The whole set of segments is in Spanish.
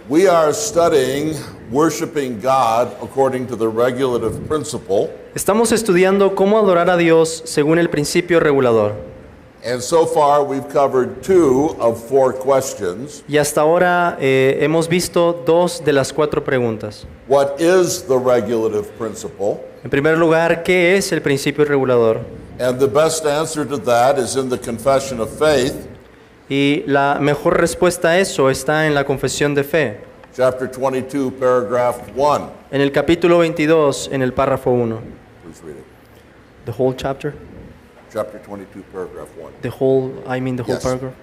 We are studying worshiping God according to the regulative principle. Estamos estudiando cómo adorar a Dios según el principio regulador. And so far we've covered 2 of 4 questions. Y hasta ahora hemos visto 2 de las 4 preguntas. What is the regulative principle? En primer lugar, ¿qué es el principio regulador? And the best answer to that is in the Confession of Faith, Y la mejor respuesta a eso está en la confesión de fe, chapter 22, paragraph 1. en el capítulo 22, en el párrafo 1. Please read it. The whole chapter? Chapter 22, paragraph 1. The whole Yes. paragraph.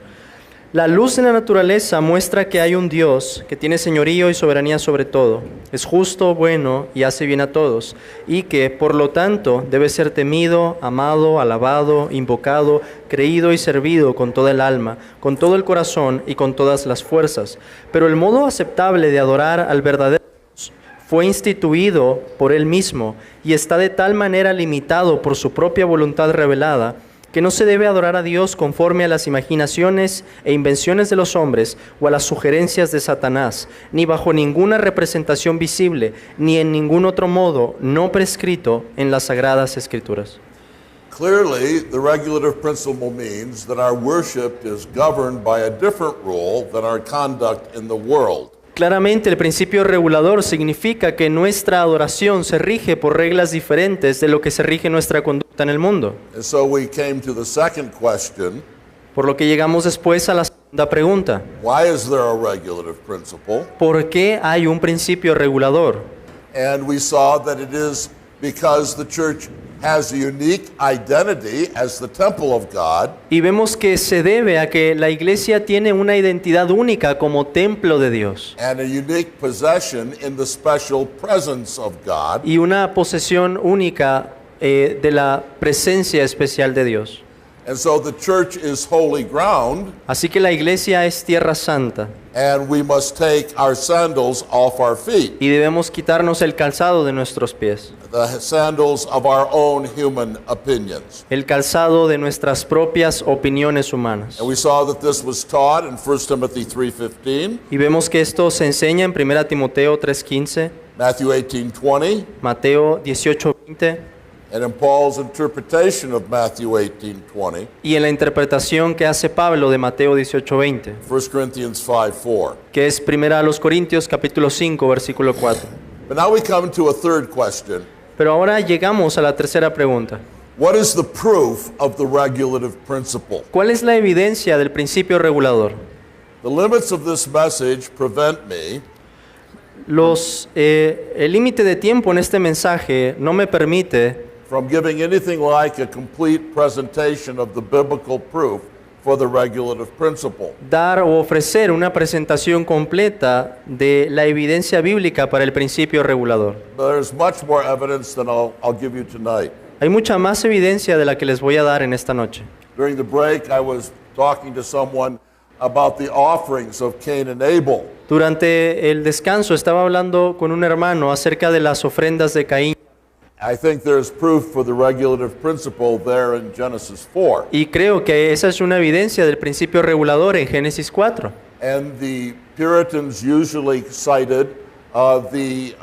La luz de la naturaleza muestra que hay un Dios que tiene señorío y soberanía sobre todo. Es justo, bueno y hace bien a todos. Y que, por lo tanto, debe ser temido, amado, alabado, invocado, creído y servido con toda el alma, con todo el corazón y con todas las fuerzas. Pero el modo aceptable de adorar al verdadero Dios fue instituido por Él mismo y está de tal manera limitado por su propia voluntad revelada que no se debe adorar a Dios conforme a las imaginaciones e invenciones de los hombres o a las sugerencias de Satanás, ni bajo ninguna representación visible, ni en ningún otro modo no prescrito en las Sagradas Escrituras. Clearly, the regulative principle means that our worship is governed by a different rule than our conduct in the world. Claramente, el principio regulador significa que nuestra adoración se rige por reglas diferentes de lo que se rige nuestra conducta en el mundo. And so we came to the second question, Por lo que llegamos después a la segunda pregunta. why is there a regulative principle? ¿Por qué hay un principio regulador? And we saw that it is because the church has a unique identity as the temple of God, Y vemos que se debe a que la iglesia tiene una identidad única como templo de Dios and a unique possession in the special presence of God. y una posesión única de la presencia especial de Dios. And so the church is holy ground, Así que la iglesia es tierra santa and we must take our sandals off our feet, y debemos quitarnos el calzado de nuestros pies, the sandals of our own human opinions. el calzado de nuestras propias opiniones humanas. And we saw that this was taught in 1 Timothy 3:15, Y vemos que esto se enseña en 1 Timoteo 3:15, Matthew 18:20, Mateo 18:20 and in Paul's interpretation of Matthew 18:20, y en la interpretación que hace Pablo de Mateo 18:20. 1 Corinthians 5:4. Que es 1 Corintios capítulo 5, versículo 4. But now we come to a third question. Pero ahora llegamos a la tercera pregunta. What is the proof of the regulative principle? ¿Cuál es la evidencia del principio regulador? The limits of this message prevent me El límite de tiempo en este mensaje no me permite from giving anything like a complete presentation of the biblical proof for the regulative principle. dar o ofrecer una presentación completa de la evidencia bíblica para el principio regulador. But there's much more evidence than I'll give you tonight. Hay mucha más evidencia de la que les voy a dar en esta noche. During the break, I was talking to someone about the offerings of Cain and Abel. Durante el descanso estaba hablando con un hermano acerca de las ofrendas de Caín. I think there's proof for the regulative principle there in Genesis 4. Y creo que esa es una evidencia del principio regulador en Génesis 4. And the Puritans usually cited the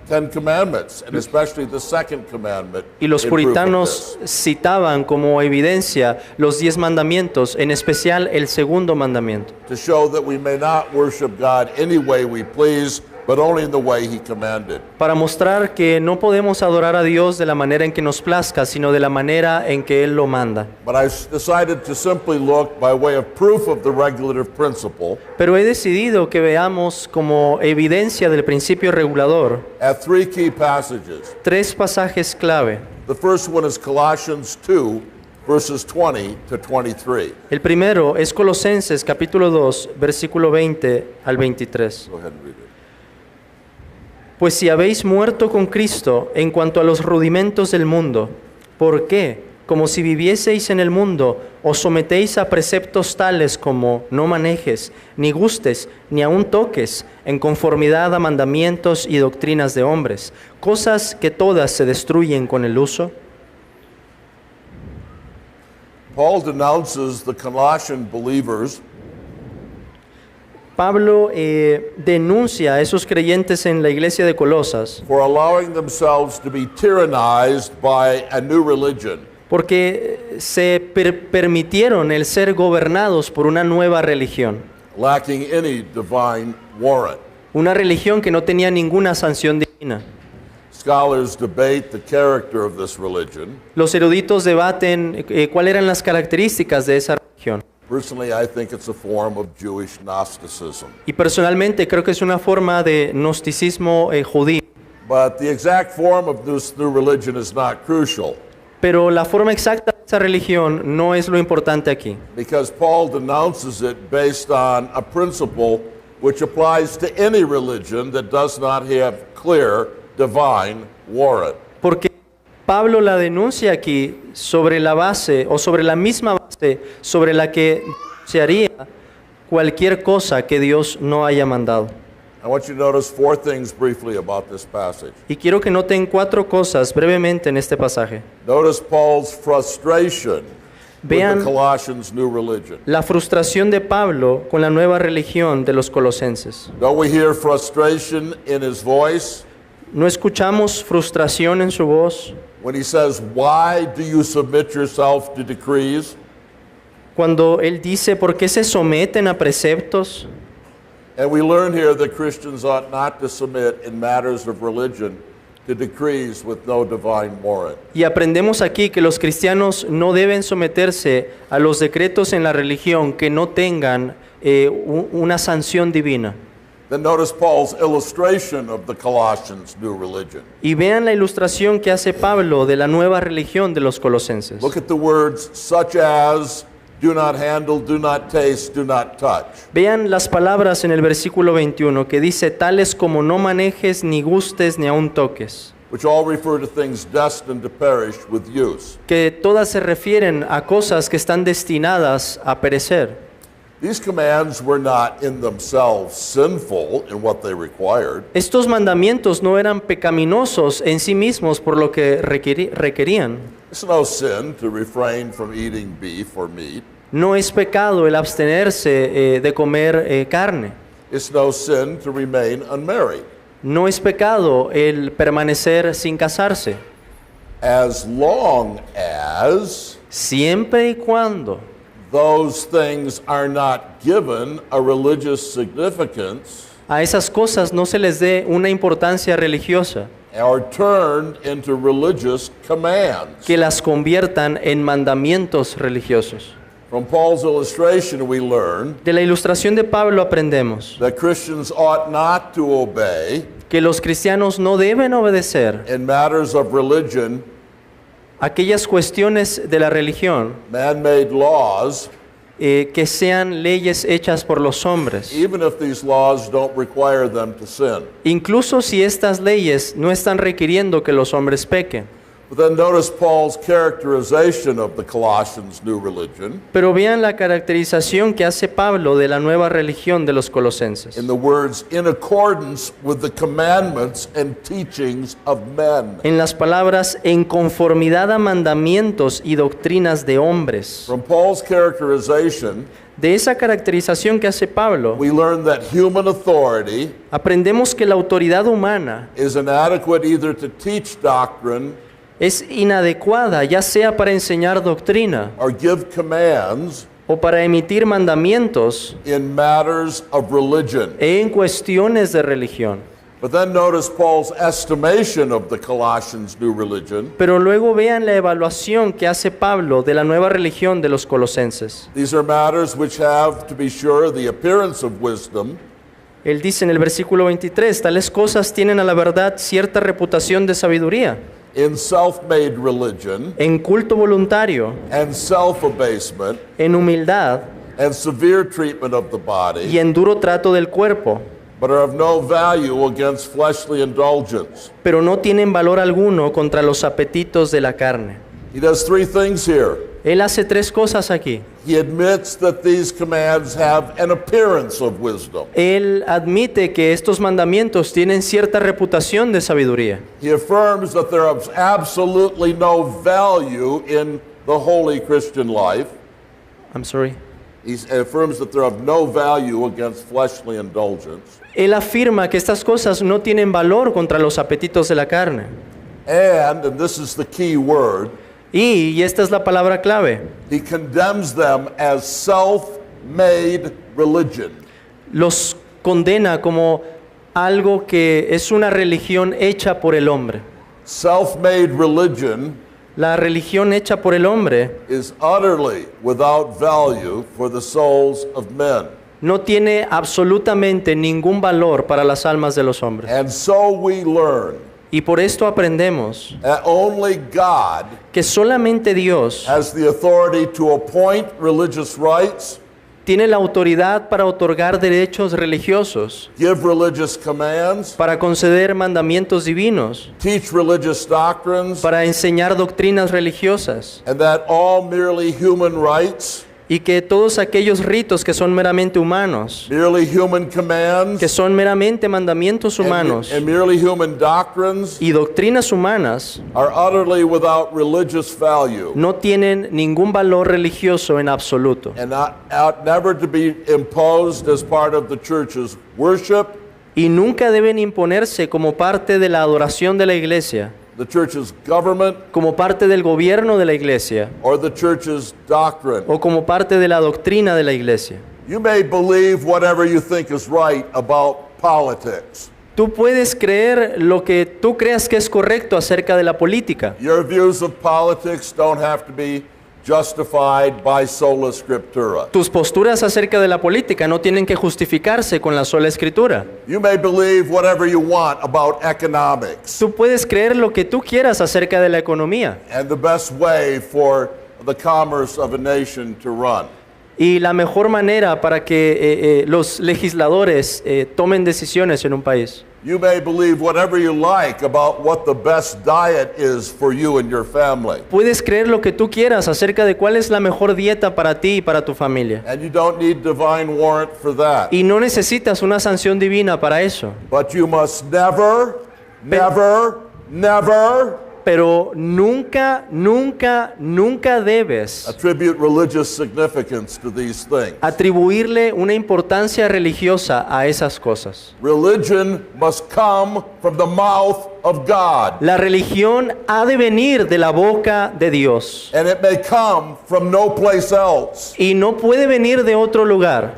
Ten Commandments, and especially the second commandment. Y los in proof of puritanos this. citaban como evidencia los 10 mandamientos, en especial el segundo mandamiento, To show that we may not worship God any way we please, but only in the way He commanded. para mostrar que no podemos adorar a Dios de la manera en que nos plazca, sino de la manera en que Él lo manda. But I decided to simply look by way of proof of the regulative principle Pero he decidido que veamos como evidencia del principio regulador at 3 key passages. 3 pasajes clave. The first one is Colossians 2, verses 20 to 23. El primero es Colosenses capítulo 2, versículo 20 al 23. Go ahead and read it. Pues si habéis muerto con Cristo en cuanto a los rudimentos del mundo, ¿por qué, como si vivieseis en el mundo, os sometéis a preceptos tales como no manejes, ni gustes, ni aun toques, en conformidad a mandamientos y doctrinas de hombres, cosas que todas se destruyen con el uso? Paul denounces the Colossian believers Pablo denuncia a esos creyentes en la iglesia de Colosas for allowing themselves to be tyrannized by a new religion. porque se permitieron el ser gobernados por una nueva religión, Lacking any divine warrant. una religión que no tenía ninguna sanción divina. Scholars debate the character of this religion. Los eruditos debaten cuáles eran las características de esa religión. Personally, I think it's a form of Jewish Gnosticism. Y personalmente creo que es una forma de gnosticismo judío. But the exact form of this new religion is not crucial, Pero la forma exacta de esa religión no es lo importante aquí. because Paul denounces it based on a principle which applies to any religion that does not have clear divine warrant. Porque Pablo la denuncia aquí sobre la base o sobre la misma base sobre la que se haría cualquier cosa que Dios no haya mandado. I want you to notice four things briefly about this passage. Y quiero que noten 4 cosas brevemente en este pasaje. Notice Paul's frustration with Vean the Colossians' new religion. la frustración de Pablo con la nueva religión de los colosenses. Don't we hear frustration in his voice ¿No escuchamos frustración en su voz when he says, "Why do you submit yourself to decrees?" cuando él dice por qué se someten a preceptos? And we learn here that Christians ought not to submit in matters of religion to decrees with no divine warrant. Y aprendemos aquí que los cristianos no deben someterse a los decretos en la religión que no tengan una sanción divina. Then notice Paul's illustration of the Colossians' new religion. Y vean la ilustración que hace Pablo de la nueva religión de los colosenses. Look at the words such as do not handle, do not taste, do not touch. Vean las palabras en el versículo 21 que dice tales como no manejes, ni gustes, ni aun toques. Which all refer to things destined to perish with use. Que todas se refieren a cosas que están destinadas a perecer. These commands were not in themselves sinful in what they required. Estos mandamientos no eran pecaminosos en sí mismos por lo que requerían. It's no sin to refrain from eating beef or meat. No es pecado el abstenerse de comer carne. It's no sin to remain unmarried, No es pecado el permanecer sin casarse. as long as Siempre y cuando those things are not given a religious significance a esas cosas no se les dé una importancia religiosa, or turned into religious commands. que las conviertan en mandamientos religiosos. From Paul's illustration, we learn De la ilustración de Pablo aprendemos that Christians ought not to obey que los cristianos no deben obedecer in matters of religion aquellas cuestiones de la religión man-made laws, que sean leyes hechas por los hombres, even if these laws don't require them to sin. incluso si estas leyes no están requiriendo que los hombres pequen. But then notice Paul's characterization of the Colossians' new religion Pero vean la caracterización que hace Pablo de la nueva religión de los colosenses. in the words, in accordance with the commandments and teachings of men. En las palabras, en conformidad a mandamientos y doctrinas de hombres. From Paul's characterization, De esa caracterización que hace Pablo, we learn that human authority aprendemos que la autoridad humana is inadequate either to teach doctrine es inadecuada, ya sea para enseñar doctrina or give commands o para emitir mandamientos in matters of religion. en cuestiones de religión. But then notice Paul's estimation of the Colossians' new religion. Pero luego vean la evaluación que hace Pablo de la nueva religión de los colosenses. These are matters which have, to be sure, the appearance of wisdom, Él dice en el versículo 23, tales cosas tienen a la verdad cierta reputación de sabiduría, in self-made religion en culto voluntario, and self-abasement en humildad and severe treatment of the body, y en duro trato del cuerpo, but are of no value against fleshly indulgence. pero no tienen valor alguno contra los apetitos de la carne. He does three things here. Él hace 3 cosas aquí. He admits that these commands have an appearance of wisdom. Él admite que estos mandamientos tienen cierta reputación de sabiduría. He affirms that there is absolutely no value in the holy Christian life. I'm sorry. He affirms that they're of no value against fleshly indulgence. Él afirma que estas cosas no tienen valor contra los apetitos de la carne. And this is the key word, Y esta es la palabra clave, he condemns them as self-made religion. los condena como algo que es una religión hecha por el hombre. Self-made religion La religión hecha por el hombre is utterly without value for the souls of men. no tiene absolutamente ningún valor para las almas de los hombres. And so we learn Y por esto aprendemos that only God que solamente Dios has the authority to appoint religious rights, tiene la autoridad para otorgar derechos religiosos, give religious commands, para conceder mandamientos divinos, teach religious doctrines, para enseñar doctrinas religiosas, and that all merely human rights, y que todos aquellos ritos que son meramente humanos, merely human commands, que son meramente mandamientos humanos and merely human doctrines y doctrinas humanas, are utterly without religious value no tienen ningún valor religioso en absoluto and ought never to be imposed as part of the church's worship, y nunca deben imponerse como parte de la adoración de la iglesia, the church's government, como parte del gobierno de la iglesia or the church's doctrine. o como parte de la doctrina de la iglesia. You may believe whatever you think is right about politics. Tú puedes creer lo que tú creas que es correcto acerca de la política. Your views of politics don't have to be justified by sola scriptura. Tus posturas acerca de la política no tienen que justificarse con la sola escritura. You may believe whatever you want about economics Tú puedes creer lo que tú quieras acerca de la economía and the best way for the commerce of a nation to run. y la mejor manera para que los legisladores tomen decisiones en un país. You may believe whatever you like about what the best diet is for you and your family. Puedes creer lo que tú quieras acerca de cuál es la mejor dieta para ti y para tu familia. And you don't need divine warrant for that. Y no necesitas una sanción divina para eso. But you must never, never Pero nunca, nunca, nunca debes attribute religious significance to these things. atribuirle una importancia religiosa a esas cosas. Religion must come from the mouth of God, La religión ha de venir de la boca de Dios and it may come from no place else. y no puede venir de otro lugar.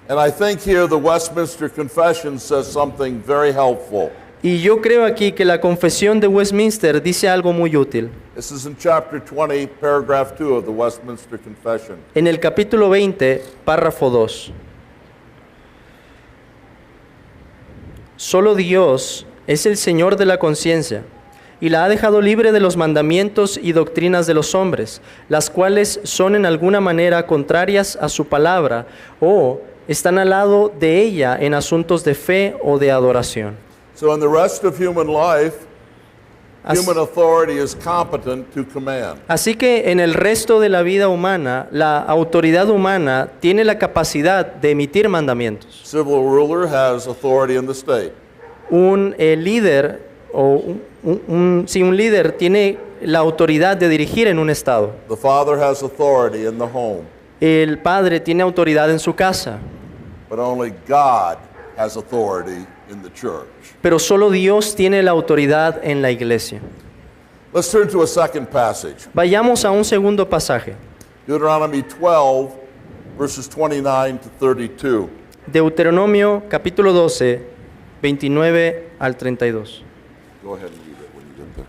And I think here the Westminster Confession says something very helpful. Y yo creo aquí que la confesión de Westminster dice algo muy útil. This is in chapter 20, paragraph 2 of the Westminster Confession. En el capítulo 20, párrafo 2. Solo Dios es el Señor de la conciencia y la ha dejado libre de los mandamientos y doctrinas de los hombres, las cuales son en alguna manera contrarias a su palabra o están al lado de ella en asuntos de fe o de adoración. So in the rest of human life, As- human authority is competent to command. Así que en el resto de la vida humana, la autoridad humana tiene la capacidad de emitir mandamientos. Civil ruler has authority in the state. Un líder o un líder tiene la autoridad de dirigir en un estado. The father has authority in the home, El padre tiene autoridad en su casa, but only God has authority in the church. pero solo Dios tiene la autoridad en la iglesia. Let's turn to a second passage. Vayamos a un segundo pasaje. Deuteronomy 12, verses 29 to 32. Deuteronomio capítulo 12, 29 al 32. Go ahead and read it when you get there.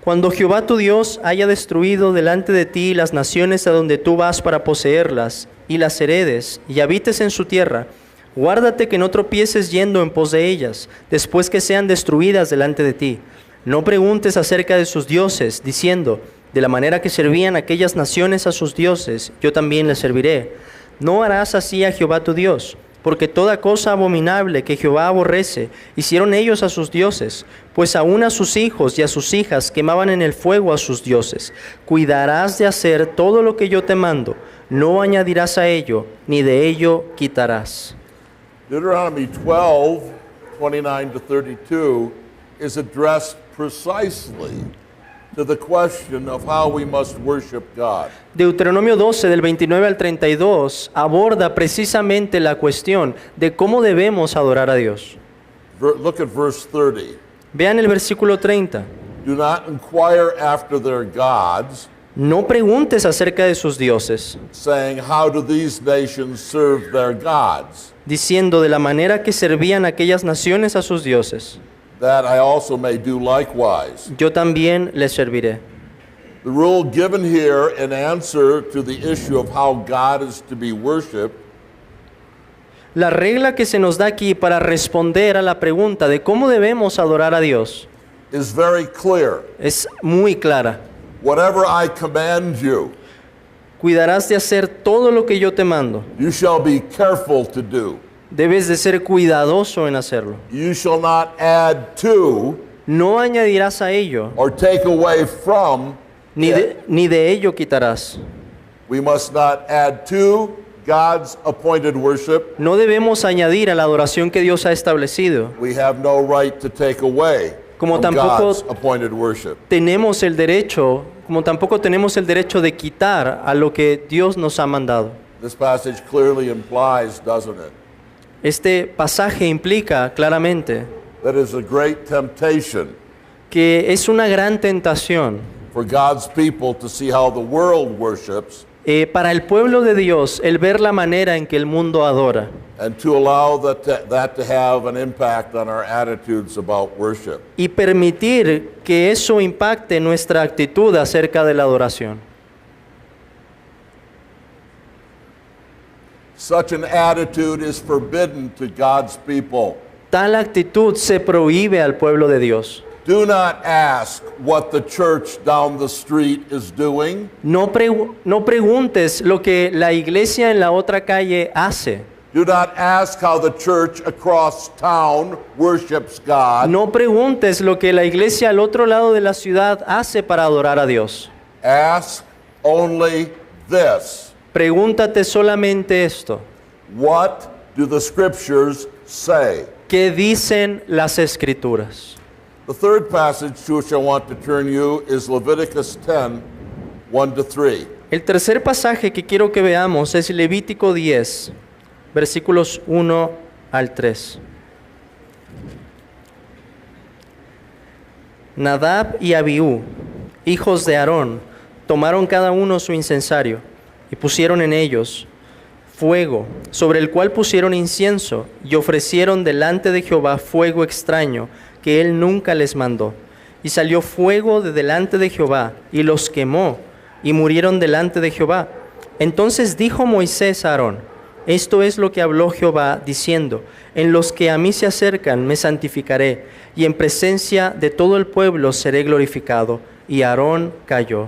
Cuando Jehová tu Dios haya destruido delante de ti las naciones a donde tú vas para poseerlas, y las heredes, y habites en su tierra, guárdate que no tropieces yendo en pos de ellas, después que sean destruidas delante de ti. No preguntes acerca de sus dioses, diciendo, de la manera que servían aquellas naciones a sus dioses, yo también les serviré. No harás así a Jehová tu Dios, porque toda cosa abominable que Jehová aborrece, hicieron ellos a sus dioses, pues aún a sus hijos y a sus hijas quemaban en el fuego a sus dioses. Cuidarás de hacer todo lo que yo te mando, no añadirás a ello, ni de ello quitarás. Deuteronomy 12, 29 to 32 is addressed precisely to the question of how we must worship God. Deuteronomio 12, del 29 al 32, aborda precisamente la cuestión de cómo debemos adorar a Dios. Look at verse 30. Vean el versículo 30. Do not inquire after their gods, No preguntes acerca de sus dioses, saying, how do these nations serve their gods? diciendo de la manera que servían aquellas naciones a sus dioses, That I also may do likewise. yo también les serviré. The rule given here in answer to the issue of how God is to be worshipped La regla que se nos da aquí para responder a la pregunta de cómo debemos adorar a Dios is very clear. es muy clara. Whatever I command you, Cuidarás de hacer todo lo que yo te mando. you shall be careful to do. Debes de ser cuidadoso en hacerlo. You shall not add to No añadirás a ello, or take away from it. ni de ello quitarás. We must not add to God's appointed worship. No debemos añadir a la adoración que Dios ha establecido. We have no right to take away Como from tampoco God's appointed worship. tenemos el derecho, como tampoco tenemos el derecho de quitar a lo que Dios nos ha mandado. This passage clearly implies, doesn't it, Este pasaje implica claramente that is a great temptation que es una gran tentación for God's people to see how the world worships para el pueblo de Dios el ver la manera en que el mundo adora and to allow that to have an impact on our attitudes about worship. y permitir que eso impacte nuestra actitud acerca de la adoración. Such an attitude is forbidden to God's people. Tal actitud se prohíbe al pueblo de Dios. Do not ask what the church down the street is doing. No preguntes lo que la iglesia en la otra calle hace. Do not ask how the church across town worships God. No preguntes lo que la iglesia al otro lado de la ciudad hace para adorar a Dios. Ask only this. Pregúntate solamente esto. What do the scriptures say? ¿Qué dicen las escrituras? The third passage to which I want to turn you is Leviticus 10, 1-3. El tercer pasaje que quiero que veamos es Levítico 10, versículos 1 al 3. Nadab y Abiú, hijos de Aarón, tomaron cada uno su incensario y pusieron en ellos fuego, sobre el cual pusieron incienso, y ofrecieron delante de Jehová fuego extraño, que él nunca les mandó. Y salió fuego de delante de Jehová, y los quemó, y murieron delante de Jehová. Entonces dijo Moisés a Aarón: esto es lo que habló Jehová, diciendo: en los que a mí se acercan me santificaré, y en presencia de todo el pueblo seré glorificado. Y Aarón cayó.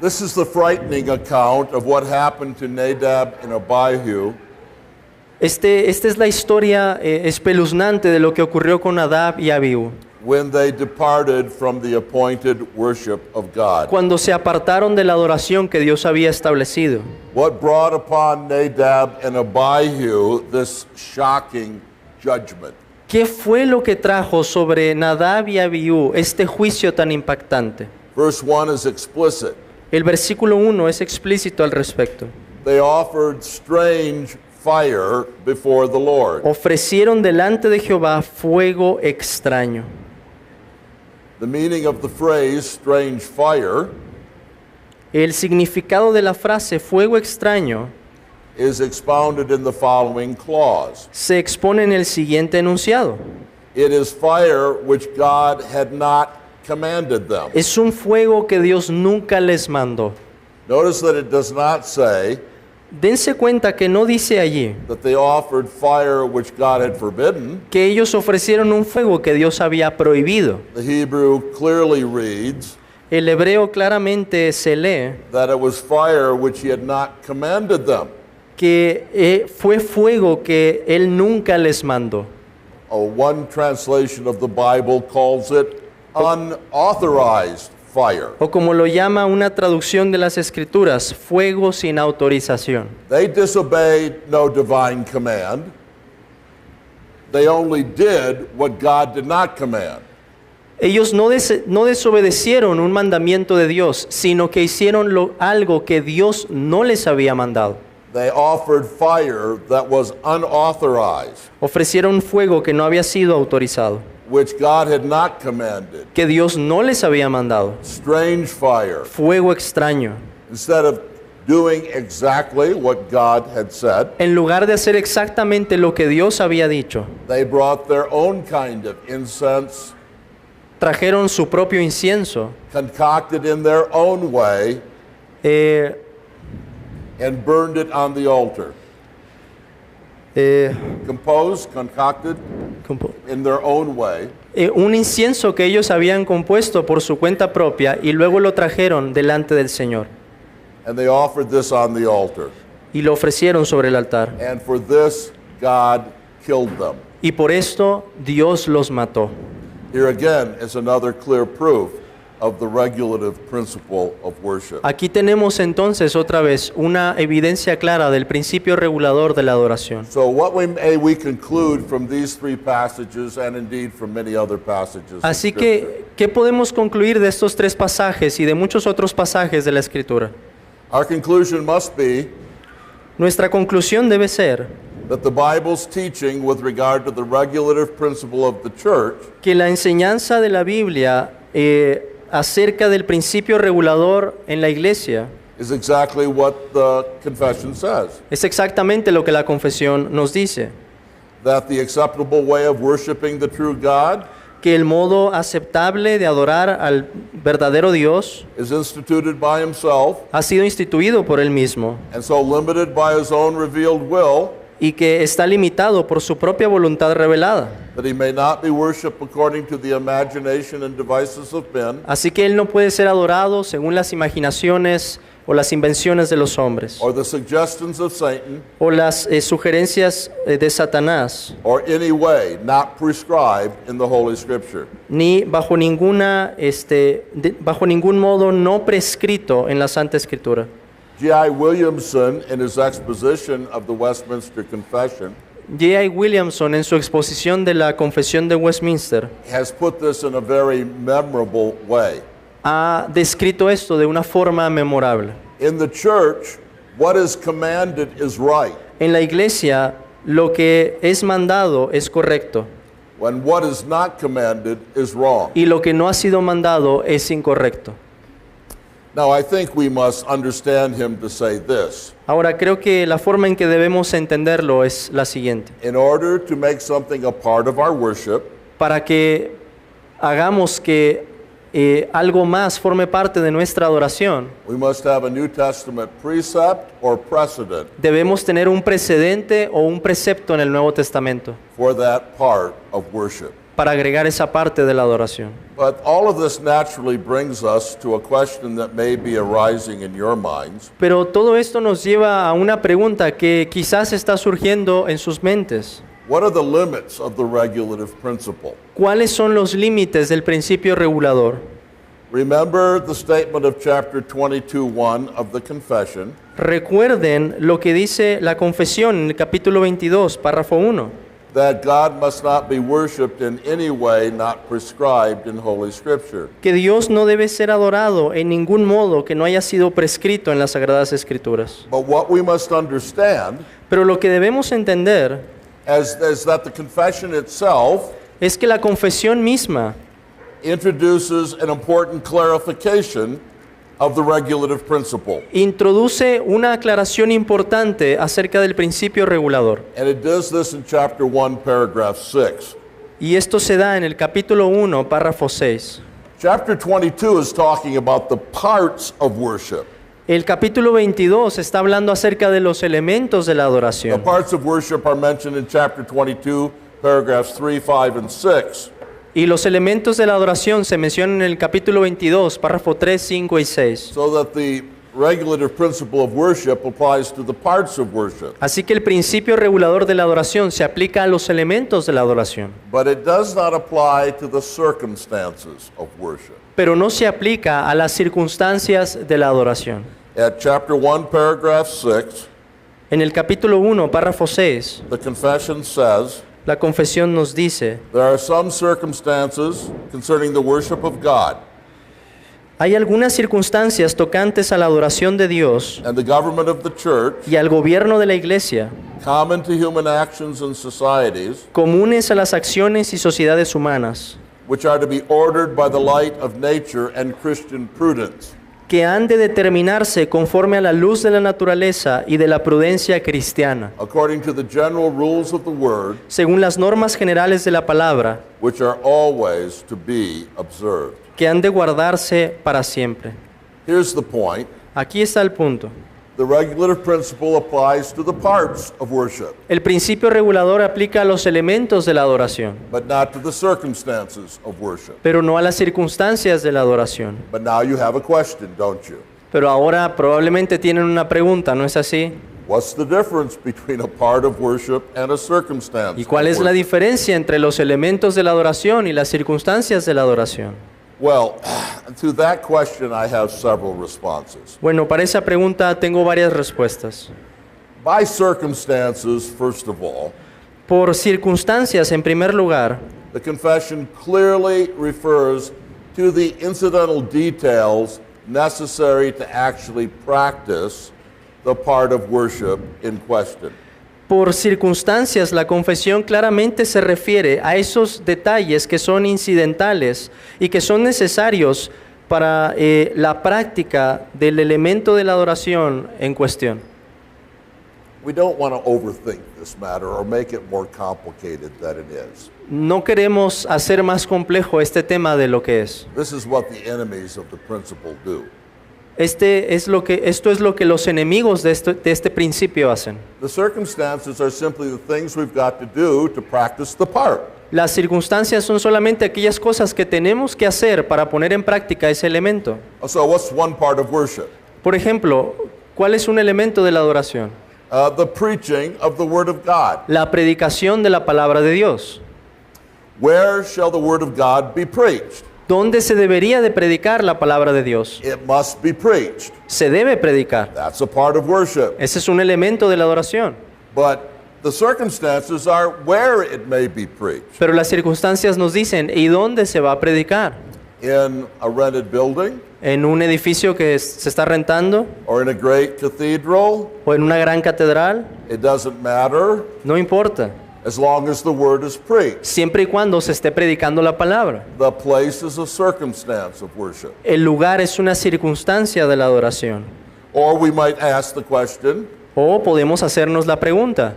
This is the frightening account of what happened to Nadab and Abihu Esta es la historia espeluznante de lo que ocurrió con Nadab y Abiú, when they departed from the appointed worship of God. cuando se apartaron de la adoración que Dios había establecido. What brought upon Nadab and Abihu this shocking judgment? ¿Qué fue lo que trajo sobre Nadab y Abiú este juicio tan impactante? Verse 1 is explicit. El versículo 1 es explícito al respecto. They offered strange fire before the Lord. Ofrecieron delante de Jehová fuego extraño. The meaning of the phrase strange fire El significado de la frase fuego extraño is expounded in the following clause. se expone en el siguiente enunciado. It is fire which God had not commanded them. Es un fuego que Dios nunca les mandó. Notice that it does not say Dense cuenta que no dice allí that they offered fire which God had forbidden. que ellos ofrecieron un fuego que Dios había prohibido. The Hebrew clearly reads El hebreo claramente se lee that it was fire which he had not commanded them. que fue fuego que Él nunca les mandó. One translation of the Bible calls it unauthorized fire. O como lo llama una traducción de las Escrituras, fuego sin autorización. They disobeyed no divine command. They only did what God did not command. Ellos no desobedecieron un mandamiento de Dios, sino que hicieron algo que Dios no les había mandado. They offered fire that was unauthorized, Ofrecieron fuego que no había sido autorizado, which God had not commanded. que Dios no les había mandado. Strange fire. Fuego extraño. Instead of doing exactly what God had said, En lugar de hacer exactamente lo que Dios había dicho, they brought their own kind of incense, trajeron su propio incienso, concocted in their own way, eh, and burned it on the altar. eh, Composed, concocted in their own way, un incienso que ellos habían compuesto por su cuenta propia y luego lo trajeron delante del Señor and they offered this on the altar. y lo ofrecieron sobre el altar. And for this, God killed them. Y por esto Dios los mató. Here again is another clear proof of the regulative principle of worship. Aquí tenemos entonces otra vez una evidencia clara del principio regulador de la adoración. So what we conclude from these three passages and indeed from many other passages of Así Scripture? que, ¿qué podemos concluir de estos tres pasajes y de muchos otros pasajes de la Escritura? Our conclusion must be Nuestra conclusión debe ser that the Bible's teaching with regard to the regulative principle of the church que la enseñanza de la Biblia acerca del principio regulador en la iglesia is exactly what the confession says. es exactamente lo que la confesión nos dice, That the acceptable way of worshiping the true God que el modo aceptable de adorar al verdadero Dios is instituted by himself ha sido instituido por Él mismo and so limited by his own revealed will y que está limitado por su propia voluntad revelada. that he may not be worshipped according to the imagination and devices of men, Así que Él no puede ser adorado según las imaginaciones o las invenciones de los hombres or the suggestions of Satan, o las sugerencias de Satanás, or any way not prescribed in the Holy Scripture. ni bajo bajo ningún modo no prescrito en la Santa Escritura. G.I. Williamson, in his exposition of the Westminster Confession, J.I. Williamson, en su exposición de la Confesión de Westminster, has put this in a very memorable way. ha descrito esto de una forma memorable. In the church, what is commanded is right, En la iglesia, lo que es mandado es correcto when what is not commanded is wrong. y lo que no ha sido mandado es incorrecto. Now, I think we must understand him to say this. Ahora, creo que la forma en que debemos entenderlo es la siguiente. In order to make something a part of our worship, Para que hagamos que algo más forme parte de nuestra adoración, we must have a New Testament precept or precedent debemos tener un precedente o un precepto en el Nuevo Testamento for that part of worship. para agregar esa parte de la adoración. But all of this naturally brings us to a question that may be arising in your minds. Pero todo esto nos lleva a una pregunta que quizás está surgiendo en sus mentes. What are the limits of the regulative principle? ¿Cuáles son los límites del principio regulador? Remember the statement of chapter 22:1 of the confession, Recuerden lo que dice la confesión en el capítulo 22, párrafo 1. that God must not be worshipped in any way not prescribed in Holy Scripture. Que Dios no debe ser adorado en ningún modo que no haya sido prescrito en las Sagradas Escrituras. But what we must understand Pero lo que debemos entender is that the confession itself es que la confesión misma introduces an important clarification of the regulative principle. introduce una aclaración importante acerca del principio regulador. And it does this in chapter 1, paragraph 6. Y esto se da en el capítulo 1, párrafo 6. Chapter 22 is talking about the parts of worship. El capítulo 22 está hablando acerca de los elementos de la The adoración. parts of worship are mentioned in chapter 22, paragraphs 3, 5, and 6. Y los elementos de la adoración se mencionan en el capítulo 22, párrafo 3, 5 y 6. So that the regulative principle of worship applies to the parts of worship. Así que el principio regulador de la adoración se aplica a los elementos de la adoración, But it does not apply to the circumstances of worship. pero no se aplica a las circunstancias de la adoración. At chapter 1, paragraph 6, En el capítulo 1, párrafo 6, the confession says, la confesión nos dice, there are some circumstances concerning the worship of God hay algunas circunstancias tocantes a la adoración de Dios and the government of the church, y al gobierno de la iglesia, common to human actions and societies, comunes a las acciones y sociedades humanas, which are to be ordered by the light of nature and Christian prudence. que han de determinarse conforme a la luz de la naturaleza y de la prudencia cristiana, According to the general rules of the word, según las normas generales de la palabra, which are always to be observed. que han de guardarse para siempre. Here's the point. Aquí está el punto. The regulative principle applies to the parts of worship, El principio regulador aplica a los elementos de la adoración, but not to the circumstances of worship. pero no a las circunstancias de la adoración. But now you have a question, don't you? Pero ahora probablemente tienen una pregunta, ¿no es así? What's the difference between a part of worship and a circumstance? ¿Y cuál of es la worship? diferencia entre los elementos de la adoración y las circunstancias de la adoración? Well, to that question I have several responses. Bueno, para esa pregunta tengo varias respuestas. By circumstances, first of all, Por circunstancias, en primer lugar, the confession clearly refers to the incidental details necessary to actually practice the part of worship in question. por circunstancias, la confesión claramente se refiere a esos detalles que son incidentales y que son necesarios para la práctica del elemento de la adoración en cuestión. We don't want to overthink this matter or make it more complicated than it is. No queremos hacer más complejo este tema de lo que es. This is what the enemies of the principle do. Esto es lo que los enemigos de este principio hacen. The circumstances are simply the things we've got to do to practice the part. Las circunstancias son solamente aquellas cosas que tenemos que hacer para poner en práctica ese elemento. So what's one part of worship? Por ejemplo, ¿cuál es un elemento de la adoración? The preaching of the Word of God. La predicación de la palabra de Dios. Where shall the Word of God be preached? ¿Dónde se debería de predicar la palabra de Dios? It must be preached. Se debe predicar. That's a part of worship. Ese es un elemento de la adoración. But the circumstances are where it may be preached. Pero las circunstancias nos dicen, ¿y dónde se va a predicar? In a rented building, ¿En un edificio que se está rentando? or in a great cathedral, ¿O en una gran catedral? it doesn't matter No importa. as long as the Word is preached. Siempre y cuando se esté predicando la palabra. The place is a circumstance of worship. El lugar es una circunstancia de la adoración. Or we might ask the question, O podemos hacernos la pregunta,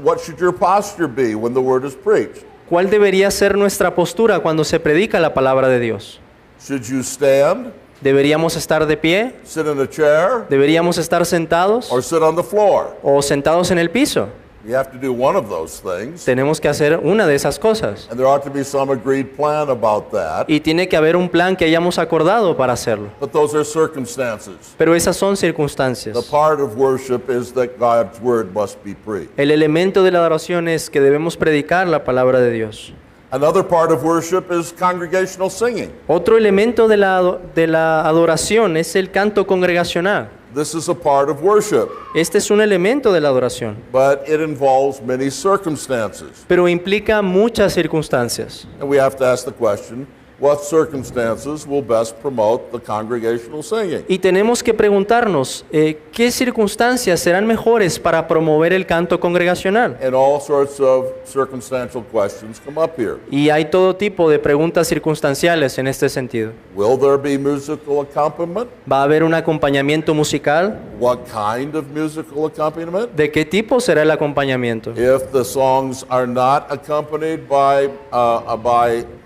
what should your posture be when the Word is preached? ¿cuál debería ser nuestra postura cuando se predica la palabra de Dios? Should you stand, ¿Deberíamos estar de pie? sit in a chair, ¿Deberíamos estar sentados? or sit on the floor? ¿O sentados en el piso? You have to do one of those things. Tenemos que hacer una de esas cosas. And there ought to be some agreed plan about that. Y tiene que haber un plan que hayamos acordado para hacerlo. But those are circumstances. Pero esas son The circunstancias. part of worship is that God's word must be preached. El elemento de la adoración es que debemos predicar la palabra de Dios. Another part of worship is congregational singing. Otro elemento de la adoración es el canto congregacional. This is a part of worship, Este es un elemento de la adoración, but it involves many circumstances. pero implica muchas circunstancias. And we have to ask the question, what circumstances will best promote the congregational singing? Y tenemos que preguntarnos, ¿qué circunstancias serán mejores para promover el canto congregacional? And all sorts of circumstantial questions come up here. Y hay todo tipo de preguntas circunstanciales en este sentido. Will there be musical accompaniment? ¿Va a haber un acompañamiento musical? What kind of musical accompaniment? ¿De qué tipo será el acompañamiento? If the songs are not accompanied by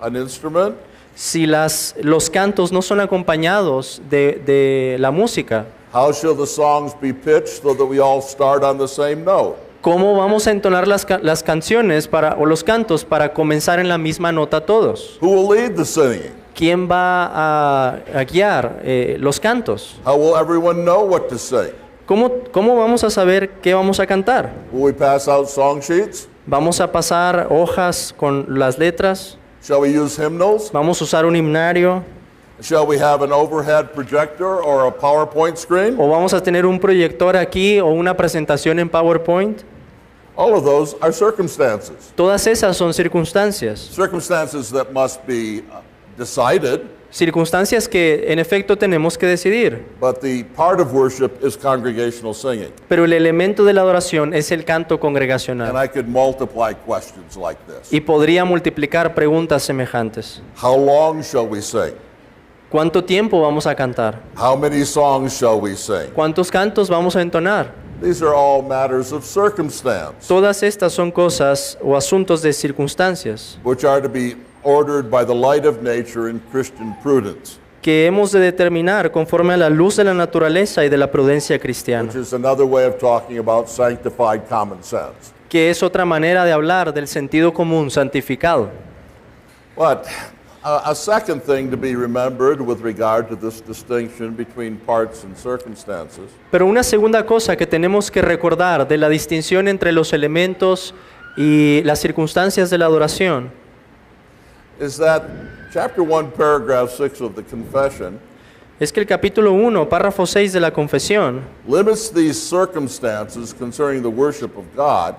an instrument, Si los cantos no son acompañados de la música, how shall the songs be pitched so that we all start on the same note? ¿cómo vamos a entonar las canciones o los cantos para comenzar en la misma nota todos? Who will lead the singing? ¿Quién va a guiar los cantos? How will everyone know what to sing? ¿Cómo vamos a saber qué vamos a cantar? Will we pass out song sheets? ¿Vamos a pasar hojas con las letras? Shall we use hymnals? ¿Vamos a usar un himnario? Shall we have an overhead projector or a PowerPoint screen? ¿O vamos a tener un proyector aquí o una presentación en PowerPoint? All of those are circumstances. Todas esas son circunstancias. Circumstances that must be decided, Circunstancias que en efecto tenemos que decidir. but the part of worship is congregational singing. Pero el elemento de la adoración es el canto And congregacional. I could multiply questions like this. Y podría multiplicar preguntas semejantes. How long shall we sing? ¿Cuánto tiempo vamos a cantar? How many songs shall we sing? ¿Cuántos cantos vamos a entonar? These are all matters of circumstance, Todas estas son cosas o asuntos de circunstancias which are to be ordered by the light of nature and Christian prudence, que hemos de determinar conforme a la luz de la naturaleza y de la prudencia cristiana, which is another way of talking about sanctified common sense. que es otra manera de hablar del sentido común santificado. But a second thing to be remembered with regard to this distinction between parts and circumstances Pero una segunda cosa que tenemos que recordar de la distinción entre los elementos y las circunstancias de la adoración is that chapter 1, paragraph 6 of the confession es que el capítulo 1, párrafo 6 de la confesión limits these circumstances concerning the worship of God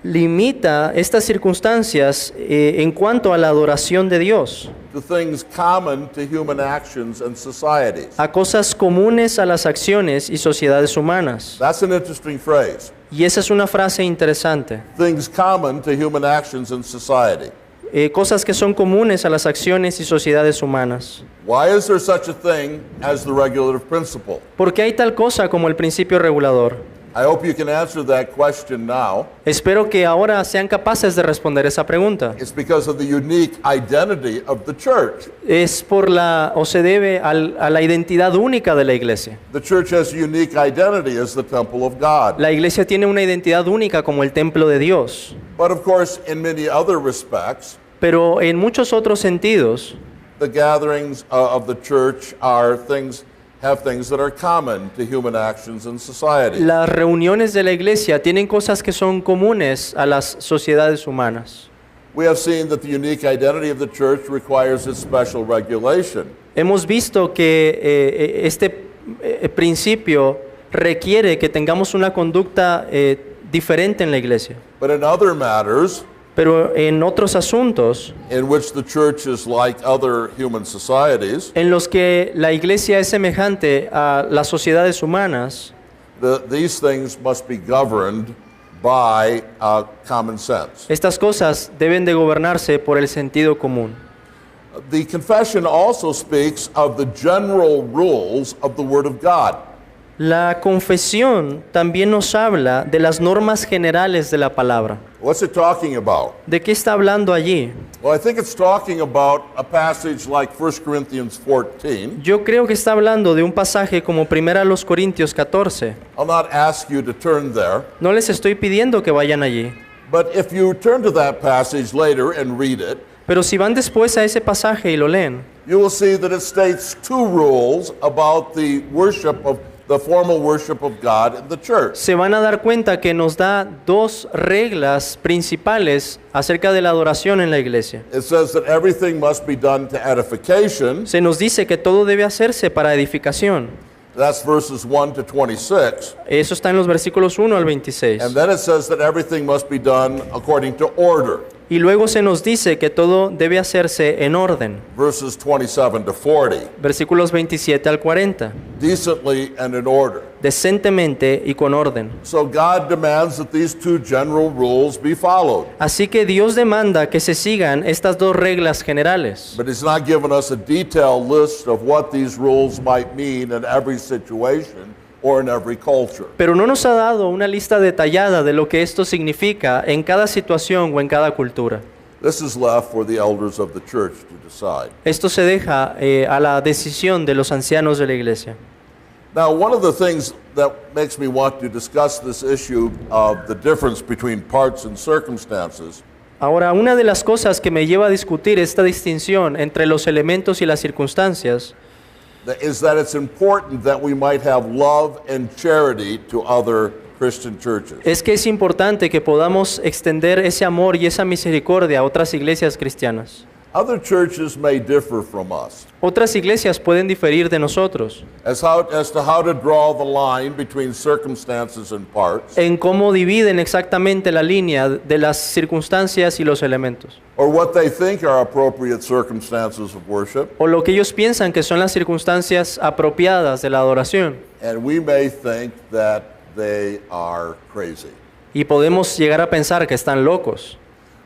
limita estas circunstancias en cuanto a la adoración de Dios, to things common to human actions and societies. a cosas comunes a las acciones y sociedades humanas. That's an interesting phrase. Y esa es una frase interesante. Things common to human actions and society. Cosas que son comunes a las acciones y sociedades humanas. Why is there such a thing as the regulative principle? ¿Por qué hay tal cosa como el principio regulador? I hope you can answer that question now. Espero que ahora sean capaces de responder esa pregunta. It's because of the unique identity of the church. Es por o se debe a la identidad única de la iglesia. The church has a unique identity as the temple of God. La iglesia tiene una identidad única como el templo de Dios. But of course, in many other respects, Pero en muchos otros sentidos, the gatherings of the church have things that are common to human actions and society. las reuniones de la iglesia tienen cosas que son comunes a las sociedades humanas. We have seen that the unique identity of the church requires its special regulation. Hemos visto que este principio requiere que tengamos una conducta diferente en la iglesia. But in other matters, Pero en otros asuntos, in which the church is like other human societies, en los que la iglesia es semejante a las sociedades humanas, these things must be governed by common sense. estas cosas deben de gobernarse por el sentido común. The confession also speaks of the general rules of the Word of God. La confesión también nos habla de las normas generales de la palabra. What's it talking about? ¿De qué está hablando allí? Well, I think it's talking about a passage like 1 Corinthians 14. Yo creo que está hablando de un pasaje como 1 Corintios 14. I'll not ask you to turn there, No les estoy pidiendo que vayan allí, but if you turn to that passage later and read it, pero si van después a ese pasaje y lo leen, you will see that it states two rules about the formal worship of God in the church. se van a dar cuenta que nos da dos reglas principales acerca de la adoración en la iglesia. It says that everything must be done to edification. Se nos dice que todo debe hacerse para edificación. That's verses 1 to 26. Eso está en los versículos 1 al 26. And then it says that everything must be done according to order. Y luego se nos dice que todo debe hacerse en orden. Verses 27 to 40. Versículos 27 al 40. Decently and in order. Decentemente y con orden. So God demands that these two general rules be followed. Así que Dios demanda que se sigan estas dos reglas generales. But He's not given us a detailed list of what these rules might mean in every situation or in every culture. Pero no nos ha dado una lista detallada de lo que esto significa en cada situación o en cada cultura. This is left for the elders of the church to decide. Esto se deja a la decisión de los ancianos de la iglesia. Now, one of the things that makes me want to discuss this issue of the difference between parts and circumstances Ahora, una de las cosas que me lleva a discutir esta distinción entre los elementos y las circunstancias is that it's important that we might have love and charity to other Christian churches. es que es importante que podamos extender ese amor y esa misericordia a otras iglesias cristianas. Other churches may differ from us Otras iglesias pueden diferir de nosotros as to how to draw the line between circumstances and parts, en cómo dividen exactamente la línea de las circunstancias y los elementos, or what they think are appropriate circumstances of worship, o lo que ellos piensan que son las circunstancias apropiadas de la adoración. and we may think that they are crazy. Y podemos llegar a pensar que están locos.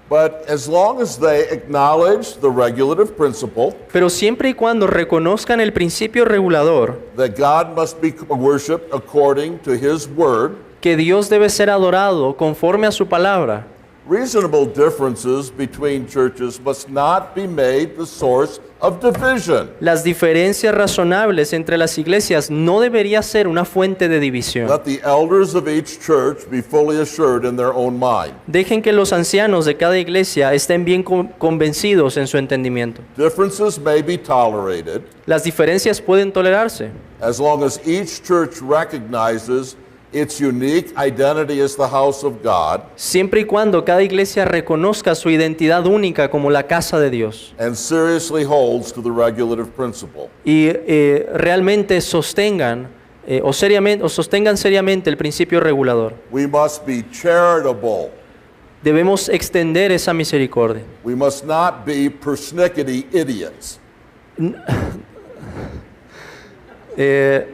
But as long as they acknowledge the regulative principle Pero siempre y cuando reconozcan el principio regulador, that God must be worshipped according to His Word, que Dios debe ser adorado conforme a su palabra, reasonable differences between churches must not be made the source of division. las diferencias razonables entre las iglesias no debería ser una fuente de división. Let the elders of each church be fully assured in their own mind. Dejen que los ancianos de cada iglesia estén bien convencidos en su entendimiento. Differences may be tolerated Las diferencias pueden tolerarse, as long as each church recognizes its unique identity as the house of God siempre y cuando cada iglesia reconozca su identidad única como la casa de Dios and seriously holds to the regulative principle. y realmente sostengan seriamente el principio regulador. We must be charitable. Debemos extender esa misericordia. We must not be persnickety idiots. Eh,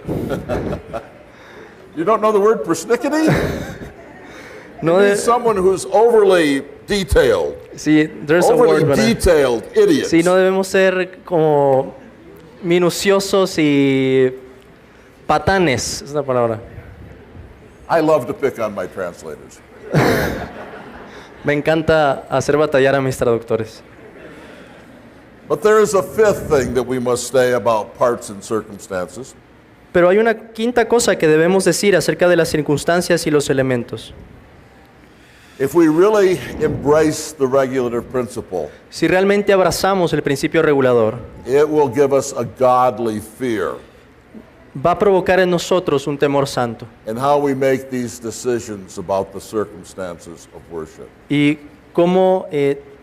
You don't know the word persnickety? no It de- means someone who's overly detailed. sí, there's a word, Overly ¿verdad? detailed idiots. Sí, no debemos ser como minuciosos y patanes, es la palabra. I love to pick on my translators. Me encanta hacer batallar a mis traductores. But there is a fifth thing that we must say about parts and circumstances. Pero hay una quinta cosa que debemos decir acerca de las circunstancias y los elementos. If we really embrace the regulative principle, Si realmente abrazamos el principio regulador, it will give us a godly fear va a provocar en nosotros un temor santo. in how we make these decisions about the circumstances of worship. Y cómo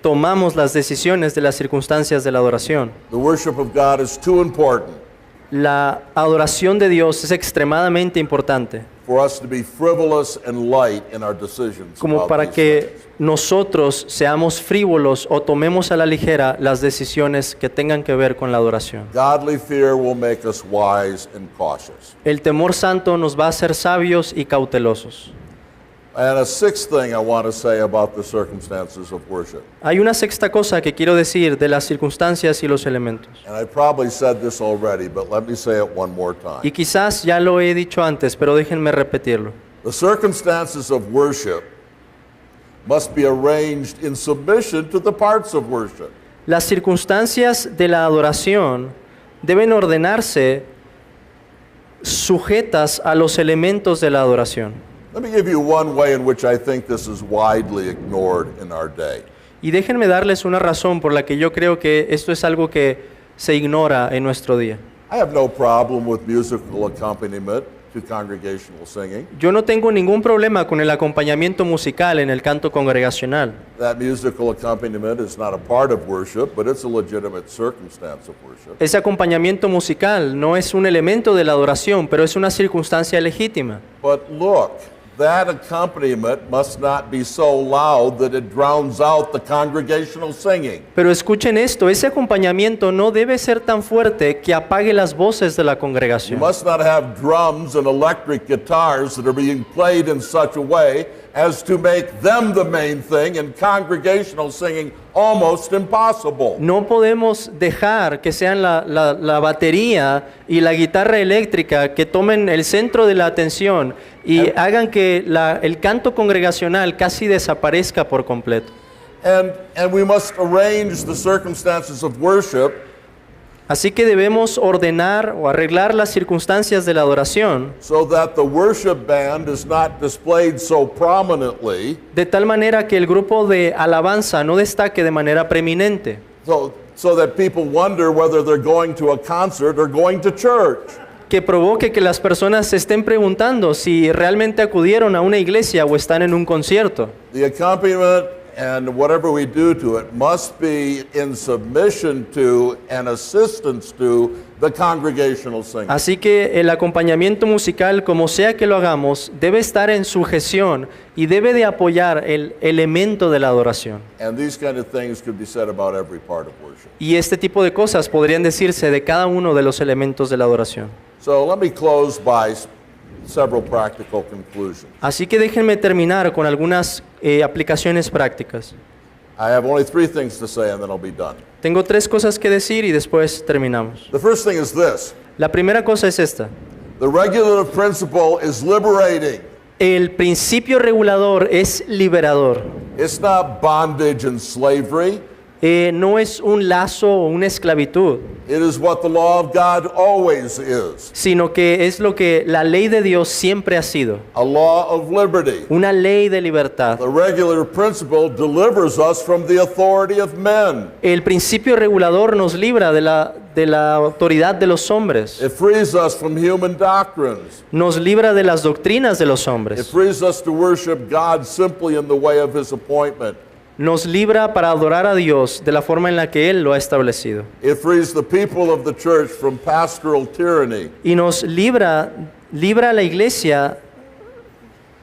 tomamos las decisiones de las circunstancias de la adoración. The worship of God is too important La adoración de Dios es extremadamente importante, for us to be frivolous and light in our decisions como about para these que things. nosotros seamos frívolos o tomemos a la ligera las decisiones que tengan que ver con la adoración. Godly fear will make us wise and cautious. El temor santo nos va a hacer sabios y cautelosos. And a sixth thing I want to say about the circumstances of worship. Hay una sexta cosa que quiero decir de las circunstancias y los elementos. And I probably said this already, but let me say it one more time. Y quizás ya lo he dicho antes, pero déjenme repetirlo. The circumstances of worship must be arranged in submission to the parts of worship. Las circunstancias de la adoración deben ordenarse sujetas a los elementos de la adoración. Let me give you one way in which I think this is widely ignored in our day. Y déjenme darles una razón por la que yo creo que esto es algo que se ignora en nuestro día. I have no problem with musical accompaniment to congregational singing. Yo no tengo ningún problema con el acompañamiento musical en el canto congregacional. That musical accompaniment is not a part of worship, but it's a legitimate circumstance of worship. Ese acompañamiento musical no es un elemento de la adoración, pero es una circunstancia legítima. But look, that accompaniment must not be so loud that it drowns out the congregational singing. Pero escuchen esto, ese acompañamiento no debe ser tan fuerte que apague las voces de la You congregación. must not have drums and electric guitars that are being played in such a way as to make them the main thing and congregational singing almost impossible. No podemos dejar que sean la batería y la guitarra eléctrica que tomen el centro de la atención y hagan que el canto congregacional casi desaparezca por completo. And we must arrange the circumstances of worship Así que debemos ordenar o arreglar las circunstancias de la adoración so that the worship band is not displayed so prominently, de tal manera que el grupo de alabanza no destaque de manera preeminente, so that people wonder whether they're going to a concert or going to church. que provoque que las personas se estén preguntando si realmente acudieron a una iglesia o están en un concierto. The accompaniment And whatever we do to it must be in submission to and assistance to the congregational singing. Así que el acompañamiento musical, como sea que lo hagamos, debe estar en sujeción y debe de apoyar el elemento de la adoración. And these kind of things could be said about every part of worship. Y este tipo de cosas podrían decirse de cada uno de los elementos de la adoración. So let me close by several practical conclusions. Así que déjenme terminar con algunas aplicaciones prácticas. I have only 3 things to say and then I'll be done. Tengo 3 cosas que decir y después terminamos. The first thing is this. La primera cosa es esta. The regulative principle is liberating. El principio regulador es liberador. It's not bondage and slavery. No es un lazo o una esclavitud, It is what the law of God always is. sino que es lo que la ley de Dios siempre ha sido, A law of liberty. una ley de libertad. The regulative principle delivers us from the authority of men. El principio regulador nos libra de la autoridad de los hombres, It frees us from human doctrines. nos libra de las doctrinas de los It hombres, frees us to worship God simply in the way of His appointment. nos libra para adorar a Dios de la forma en la que Él lo ha establecido. It frees the people of the church from pastoral tyranny. Y nos libra a la iglesia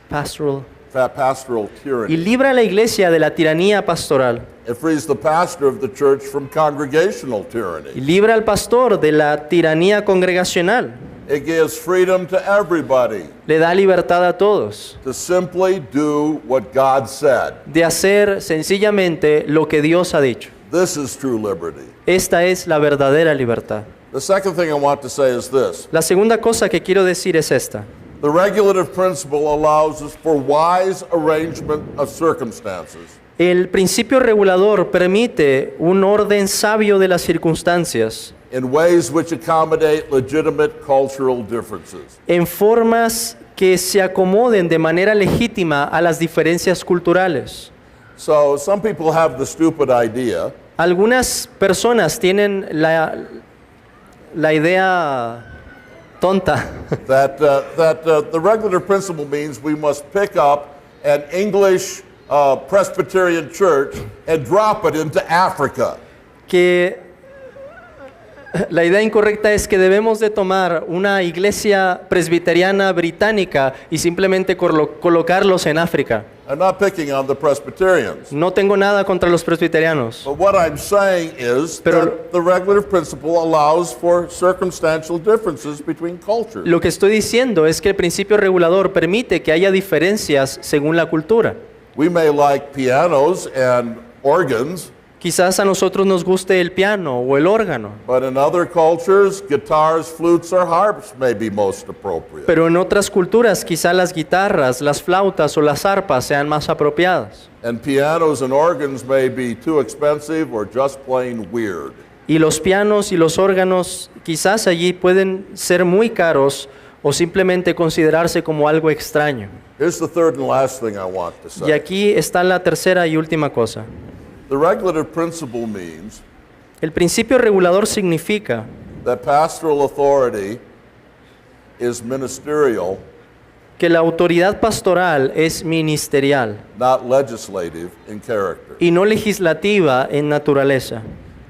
pastoral, Pastoral y tyranny. libra a la iglesia de la tiranía pastoral. It frees the pastor of the church from congregational Y tyranny. libra al pastor de la tiranía congregacional. It gives freedom to everybody Le da libertad a todos to simply do what God said. de hacer sencillamente lo que Dios ha dicho. This is true liberty. Esta es la verdadera libertad. The second thing I want to say is this. La segunda cosa que quiero decir es esta. The regulative principle allows us for wise arrangement of circumstances. El principio regulador permite un orden sabio de las circunstancias In ways which accommodate legitimate cultural differences. en formas que se acomoden de manera legítima a las diferencias culturales. So some people have the stupid idea Algunas personas tienen la idea tonta that the regulative principle means we must pick up an English Presbyterian church and drop it into Africa. que la idea incorrecta es que debemos de tomar una iglesia presbiteriana británica y simplemente colocarlos en África. I'm not picking on the Presbyterians. No tengo nada contra los presbiterianos, But what I'm saying is Pero- that the regulative principle allows for circumstantial differences between cultures. lo que estoy diciendo es que el principio regulador permite que haya diferencias según la cultura. We may like pianos and organs, Quizás a nosotros nos guste el piano o el órgano, but in other cultures, guitars, flutes, or harps may be most appropriate. pero en otras culturas quizás las guitarras, las flautas o las arpas sean más apropiadas. And pianos and organs may be too expensive or just plain weird. Y los pianos y los órganos quizás allí pueden ser muy caros o simplemente considerarse como algo extraño. Here's the third and last thing I want to Y say. aquí está la tercera y última cosa. The regulative principle means El principio regulador significa that pastoral authority is ministerial, que la autoridad pastoral es ministerial not legislative in character. y no legislativa en naturaleza.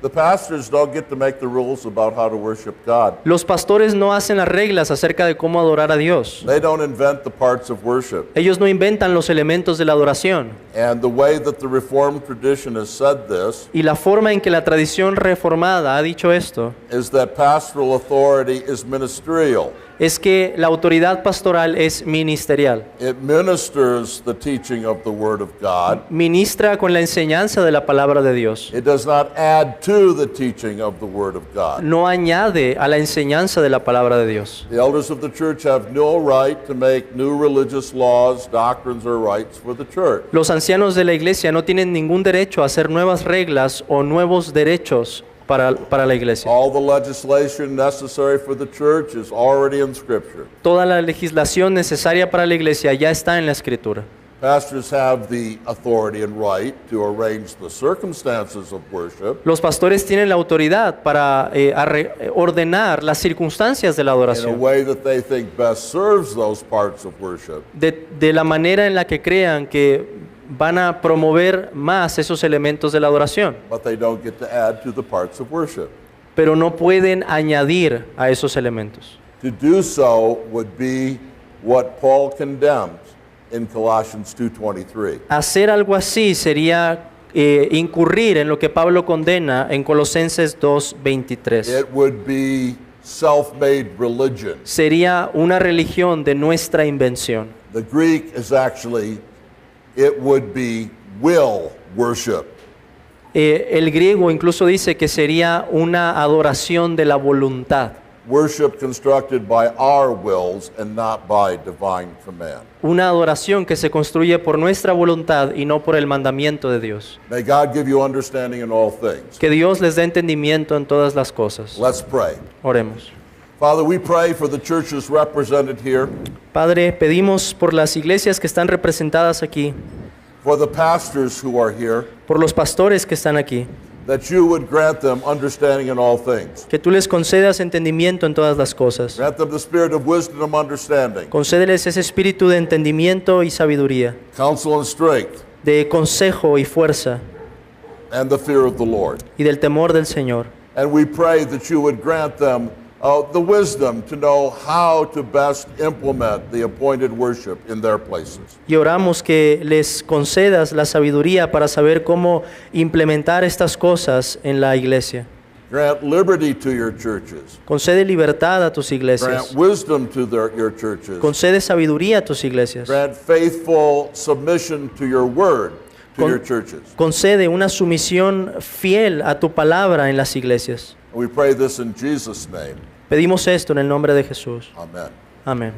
The pastors don't get to make the rules about how to worship God. Los pastores no hacen las reglas acerca de cómo adorar a Dios. They don't invent the parts of worship. Ellos no inventan los elementos de la adoración. And the way that the Reformed tradition has said this Y la forma en que la tradición reformada ha dicho esto is that pastoral authority is ministerial. es que la autoridad pastoral es ministerial. It ministers the teaching of the Word of God. Ministra con la enseñanza de la palabra de Dios. It does not add to the teaching of the Word of God. No añade a la enseñanza de la palabra de Dios. The elders of the church have no right to make new religious laws, doctrines, or rites for the church. Los ancianos de la iglesia no tienen ningún derecho a hacer nuevas reglas o nuevos derechos para la iglesia. All the legislation necessary for the church is already in Scripture. Toda la legislación necesaria para la iglesia ya está en la Escritura. Pastors have the authority and right to arrange the circumstances of worship Los pastores tienen la autoridad para ordenar las circunstancias de la in a adoración way that they think best serves those parts of worship. de la manera en la que crean que van a promover más esos elementos de la adoración, but they don't get to add to the parts of worship. pero no pueden añadir a esos elementos. To do so would be what Paul condemns in Colossians 2:23. Hacer algo así sería incurrir en lo que Pablo condena en Colosenses 2:23. It would be self-made religion. Sería una religión de nuestra invención. The Greek is actually, it would be will worship. El griego incluso dice que sería una adoración de la voluntad, Worship constructed by our wills and not by divine command. una adoración que se construye por nuestra voluntad y no por el mandamiento de Dios. May God give you understanding in all things. Que Dios les dé entendimiento en todas las cosas. Let's pray. Oremos. Father, we pray for the churches represented here, Padre, pedimos por las iglesias que están representadas aquí, for the pastors who are here, por los pastores que están aquí, that you would grant them understanding in all things. que tú les concedas entendimiento en todas las cosas. Grant them the spirit of wisdom and understanding, Concédeles ese espíritu de entendimiento y sabiduría, counsel and strength, de consejo y fuerza and the fear of the Lord. y del temor del Señor. And we pray that you would grant them the wisdom to know how to best implement the appointed worship in their places. Y oramos que les concedas la sabiduría para saber cómo implementar estas cosas en la iglesia. Grant liberty to your churches. Concede libertad a tus Grant iglesias. wisdom to your churches. Concede sabiduría a tus iglesias. Grant faithful submission to your word to Con- your churches. Concede una sumisión fiel a tu palabra en las iglesias. And we pray this in Jesus' name. Pedimos esto en el nombre de Jesús. Amen. Amén.